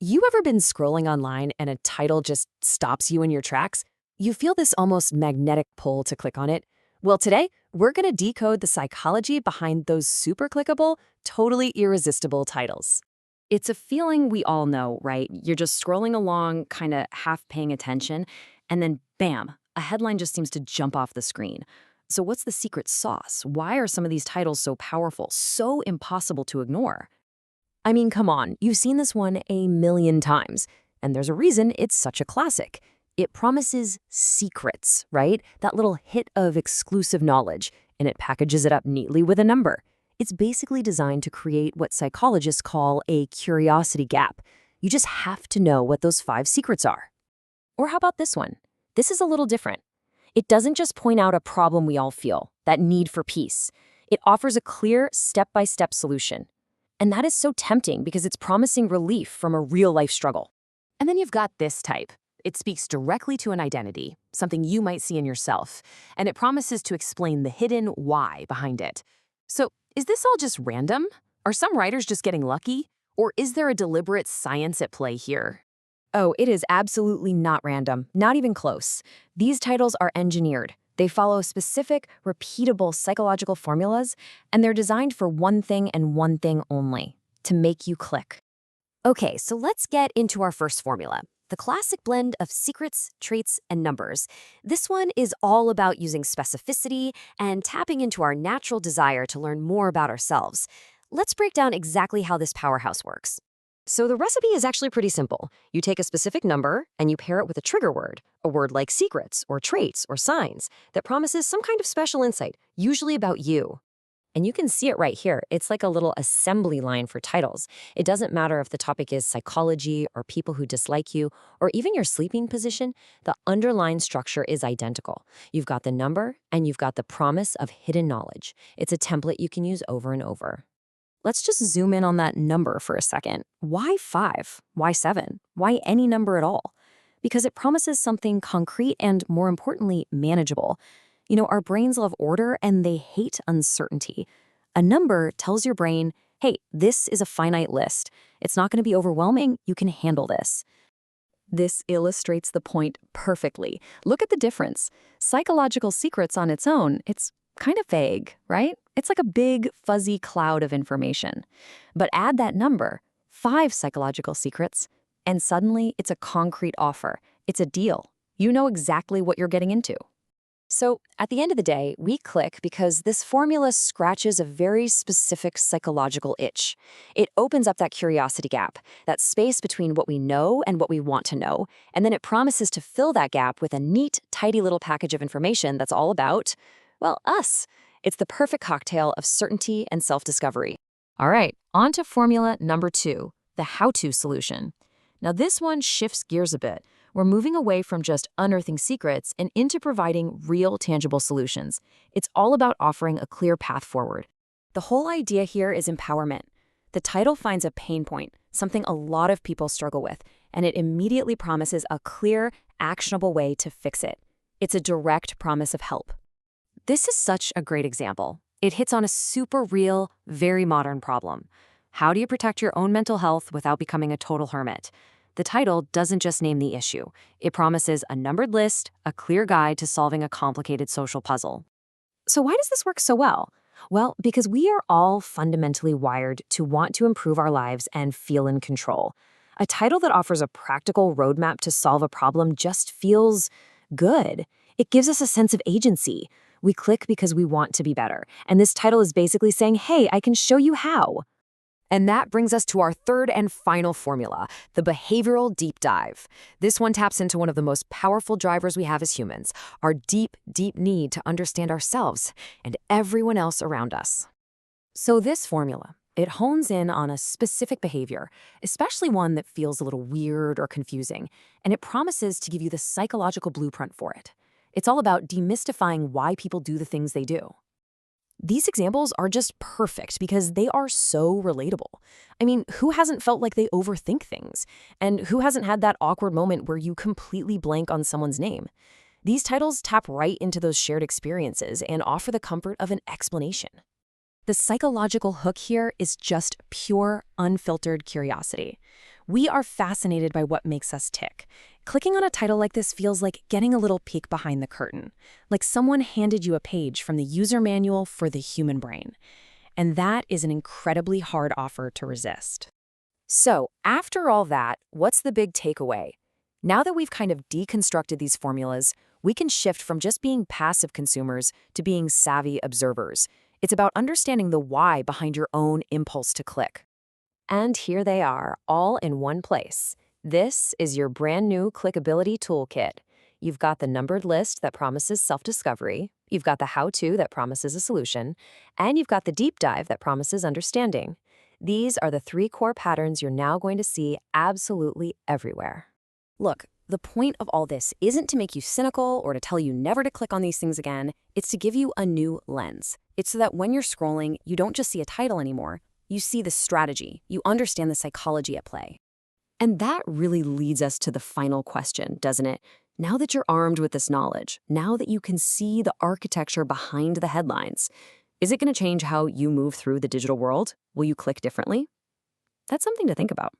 You ever been scrolling online and a title just stops you in your tracks? You feel this almost magnetic pull to click on it? Well, today, we're going to decode the psychology behind those super clickable, totally irresistible titles. It's a feeling we all know, right? You're just scrolling along, kind of half paying attention, and then bam, a headline just seems to jump off the screen. So what's the secret sauce? Why are some of these titles so powerful, so impossible to ignore? I mean, come on, you've seen this one a million times, and there's a reason it's such a classic. It promises secrets, right? That little hit of exclusive knowledge, and it packages it up neatly with a number. It's basically designed to create what psychologists call a curiosity gap. You just have to know what those 5 secrets are. Or how about this one? This is a little different. It doesn't just point out a problem we all feel, that need for peace. It offers a clear, step-by-step solution. And that is so tempting because it's promising relief from a real-life struggle. And then you've got this type. It speaks directly to an identity, something you might see in yourself, and it promises to explain the hidden why behind it. So, is this all just random? Are some writers just getting lucky? Or is there a deliberate science at play here? Oh, it is absolutely not random, not even close. These titles are engineered. They follow specific, repeatable psychological formulas, and they're designed for one thing and one thing only, to make you click. Okay, so let's get into our first formula, the classic blend of secrets, traits, and numbers. This one is all about using specificity and tapping into our natural desire to learn more about ourselves. Let's break down exactly how this powerhouse works. So the recipe is actually pretty simple. You take a specific number and you pair it with a trigger word, a word like secrets or traits or signs that promises some kind of special insight, usually about you. And you can see it right here. It's like a little assembly line for titles. It doesn't matter if the topic is psychology or people who dislike you or even your sleeping position, the underlying structure is identical. You've got the number and you've got the promise of hidden knowledge. It's a template you can use over and over. Let's just zoom in on that number for a second. Why 5? Why 7? Why any number at all? Because it promises something concrete and, more importantly, manageable. You know, our brains love order and they hate uncertainty. A number tells your brain, hey, this is a finite list. It's not going to be overwhelming. You can handle this. This illustrates the point perfectly. Look at the difference. Psychological secrets on its own, it's kind of vague, right? It's like a big, fuzzy cloud of information. But add that number, 5 psychological secrets, and suddenly it's a concrete offer. It's a deal. You know exactly what you're getting into. So, at the end of the day, we click because this formula scratches a very specific psychological itch. It opens up that curiosity gap, that space between what we know and what we want to know, and then it promises to fill that gap with a neat, tidy little package of information that's all about, well, us. It's the perfect cocktail of certainty and self-discovery. All right, on to formula number 2, the how-to solution. Now this one shifts gears a bit. We're moving away from just unearthing secrets and into providing real, tangible solutions. It's all about offering a clear path forward. The whole idea here is empowerment. The title finds a pain point, something a lot of people struggle with, and it immediately promises a clear, actionable way to fix it. It's a direct promise of help. This is such a great example. It hits on a super real, very modern problem. How do you protect your own mental health without becoming a total hermit? The title doesn't just name the issue. It promises a numbered list, a clear guide to solving a complicated social puzzle. So why does this work so well? Well, because we are all fundamentally wired to want to improve our lives and feel in control. A title that offers a practical roadmap to solve a problem just feels good. It gives us a sense of agency. We click because we want to be better. And this title is basically saying, hey, I can show you how. And that brings us to our third and final formula, the behavioral deep dive. This one taps into one of the most powerful drivers we have as humans, our deep, deep need to understand ourselves and everyone else around us. So this formula, it hones in on a specific behavior, especially one that feels a little weird or confusing, and it promises to give you the psychological blueprint for it. It's all about demystifying why people do the things they do. These examples are just perfect because they are so relatable. I mean, who hasn't felt like they overthink things? And who hasn't had that awkward moment where you completely blank on someone's name? These titles tap right into those shared experiences and offer the comfort of an explanation. The psychological hook here is just pure, unfiltered curiosity. We are fascinated by what makes us tick. Clicking on a title like this feels like getting a little peek behind the curtain, like someone handed you a page from the user manual for the human brain. And that is an incredibly hard offer to resist. So, after all that, what's the big takeaway? Now that we've kind of deconstructed these formulas, we can shift from just being passive consumers to being savvy observers. It's about understanding the why behind your own impulse to click. And here they are, all in one place. This is your brand new clickability toolkit. You've got the numbered list that promises self-discovery, you've got the how-to that promises a solution, and you've got the deep dive that promises understanding. These are the 3 core patterns you're now going to see absolutely everywhere. Look, the point of all this isn't to make you cynical or to tell you never to click on these things again. It's to give you a new lens. It's so that when you're scrolling, you don't just see a title anymore. You see the strategy. You understand the psychology at play. And that really leads us to the final question, doesn't it? Now that you're armed with this knowledge, now that you can see the architecture behind the headlines, is it going to change how you move through the digital world? Will you click differently? That's something to think about.